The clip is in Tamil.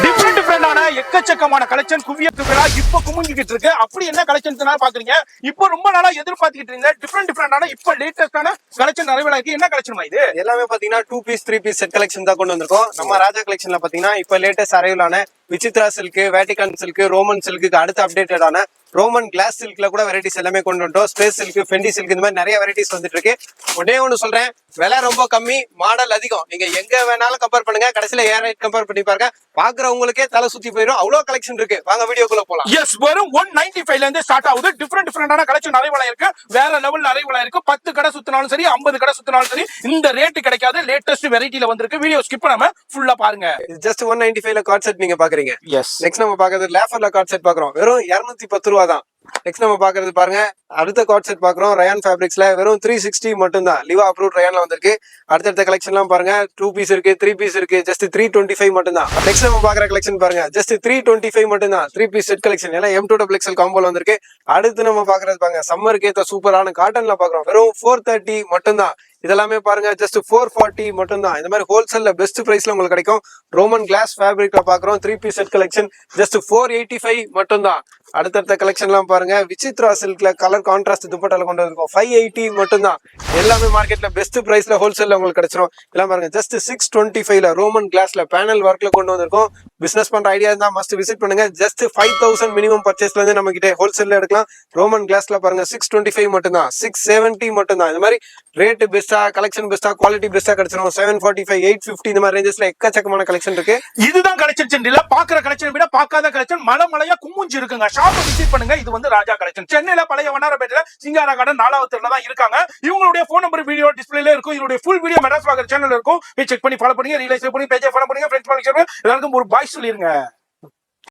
டிஃபரெண்ட் டிஃபரெண்டான எக்கச்சக்கமான கலெக்ஷன் குவிய குவியலா இப்ப குமிஞ்சிக்கிட்டு இருக்கு. அப்படி என்ன கலெக்ஷன் பாக்குறீங்க? இப்போ ரொம்ப நாளா எதிர்பார்த்துக்கிட்டு இருந்த டிஃபரெண்ட் டிஃபரெண்டான இப்ப லேட்டஸ்டான கலெக்ஷன் நிறைய இருக்கு. என்ன கலெக்ஷன் இது? எல்லாமே பாத்தீங்கன்னா 2 பீஸ் 3 பீஸ் செட் கலெக்ஷன் தான் கொண்டு வந்திருக்கோம். நம்ம ராஜா கலெக்ஷன்ல பாத்தீங்கன்னா இப்ப லேட்டஸ்ட் அரைவலான விசித்ரா சில்க், வேட்டிகான் சில்க், ரோமன் சில்க்கு அடுத்து அப்டேட்டடான ரோமன் கிளாஸ் சில்க்ல கூட வெரைட்டிஸ் எல்லாமே கொண்டு வந்துட்டோம். ஸ்பேஸ் சில்க், ஃபெண்டி சில்க் இந்த மாதிரி நிறைய வெரைட்டிஸ் வந்துட்டு இருக்கு. ஒன்னே ஒண்ணு சொல்றேன், விலை ரொம்ப கம்மி, மாடல் அதிகம். நீங்க எங்க வேணாலும் கம்பேர் பண்ணுங்க, கடைசியில ஏர் ரேட் கம்பேர் பண்ணி பாருங்க, பாக்குறவங்களுக்கே தலை சுத்தி போயிடும். அவ்வளவு கலெக்ஷன் இருக்கு. வாங்க வீடியோக்குள்ள போலாம். எஸ், வெறும் 195 இருந்து ஸ்டார்ட் ஆகுது. டிஃபரெண்ட் டிஃபரெண்டான கலெக்ஷன் நிறைய இருக்கு. வேற லெவல் நிறைய இருக்கு. 10 கடை சுத்தினாலும் சரி, 50 கடை சுத்தினாலும் சரி, இந்த ரேட் கிடைக்காது. லேட்டஸ்ட் வெரைட்டில வந்திருக்கு. வீடியோ ஸ்கிப் பண்ணாம ஃபுல்லா பாருங்க. ஜஸ்ட் 195ல கார்ட் செட் நீங்க பாக்குறீங்க. எஸ், நெக்ஸ்ட் நம்ம பாக்குறது லேஃபர்ல கார்ட் செட் பாக்குறோம். வெறும் 210 ரூபா தான். நெக்ஸ்ட் நம்ம பாக்குறது பாருங்க, அடுத்த கார்ட் செட் பாக்குறோம் ரயான் ஃபேப்ரிக்ஸ்ல. வெறும் 360 மட்டும் தான். லிவா அப்ரூவ்ட் ரயான்ல வந்திருக்கு. அடுத்த கலெக்ஷன் எல்லாம் பாருங்க, 2 பீஸ் இருக்கு, 3 பீஸ் இருக்கு. ஜஸ்ட் 325 மட்டும் தான். நெக்ஸ்ட் நம்ம பாக்குற கலெக்ஷன் பாருங்க, ஜஸ்ட் 325 மட்டும் தான். 3 பீஸ் செட் கலெக்ஷன் எல்லாம் M2XL காம்போல வந்திருக்கு. அடுத்து நம்ம பாக்குறது பாருங்க, சம்மருக்கு ஏத்த சூப்பரான காட்டன்ல பாக்குறோம். வெறும் 430 மட்டும் தான். இதெல்லாமே பாருங்க ஜஸ்ட் 440 மட்டும் தான். இந்த மாதிரி ஹோல்சேல்ல பெஸ்ட் பிரைஸ்ல உங்களுக்கு கிடைக்கும். ரோமன் கிளாஸ் ஃபேப்ரிக்ல பாக்குறோம். 3 பீஸ் செட் கலெக்ஷன் ஜஸ்ட் 485 மட்டும் தான். அடுத்த கலெக்ஷன் எல்லாம் பாருங்க, விசித்ரா சில்க்ல கலர் கான்ட்ராஸ்ட் துப்பட்டால கொண்டு வந்திருக்கோம். 580 மட்டும் தான். எல்லாமே மார்க்கெட்ல பெஸ்ட் பிரைஸ்ல ஹோல்சேல்ல உங்களுக்கு கிடைச்சிரும். எல்லாம் பாருங்க ஜஸ்ட் 625ல ரோமன் கிளாஸ்ல பேனல் ஒர்க்ல கொண்டு வந்திருக்கோம். பிசினஸ் பண்ற ஐடியா இருந்தா மஸ்ட் விசிட் பண்ணுங்க. ஜஸ்ட் 5000 மினிமம் பர்ச்சேஸ்ல இருந்து நம்ம கிட்ட ஹோல்சேல்ல எடுக்கலாம். ரோமன் கிளாஸ்ல பாருங்க 625 மட்டும் தான். 670 மட்டும் தான். இந்த மாதிரி ரேட் பெஸ்டா, கலெக்ஷன் பெஸ்டா, குவாலிட்டி பெஸ்டா கிடைச்சிரும். 745, 850 இந்த மாதிரி ரேஞ்சஸ்ல எக்கச்சக்கமான கலெக்ஷன் இருக்கு. இதுதான் கலெக்ஷன் சென்னையில பாக்குற கலெக்ஷன் விட பார்க்காத கலெக்ஷன் மலையா குமிஞ்சு இருக்குங்க. ஷாப் விசிட் பண்ணுங்க. இது வந்து ராஜா கலெக்ஷன். சென்னையில பழைய வண்ணாரப்பேட்டையில சிங்காரா கார்டன் 4வது தெருல தான் இருக்காங்க. இவங்களுடைய போன் நம்பர் வீடியோ டிஸ்பிளேல இருக்கும். இதோட ஃபுல் வீடியோ மெட்ராஸ் வாகர் சேனல்ல இருக்கும். போய் செக் பண்ணி ஃபாலோ பண்ணுங்க. ரீலைஸ் பண்ணி பேஜை ஃபாலோ பண்ணுங்க. ஃப்ரெண்ட்ஸ் பண்ணுங்க. எல்லாருக்கும் ஒரு பாய் சொல்லிருங்க.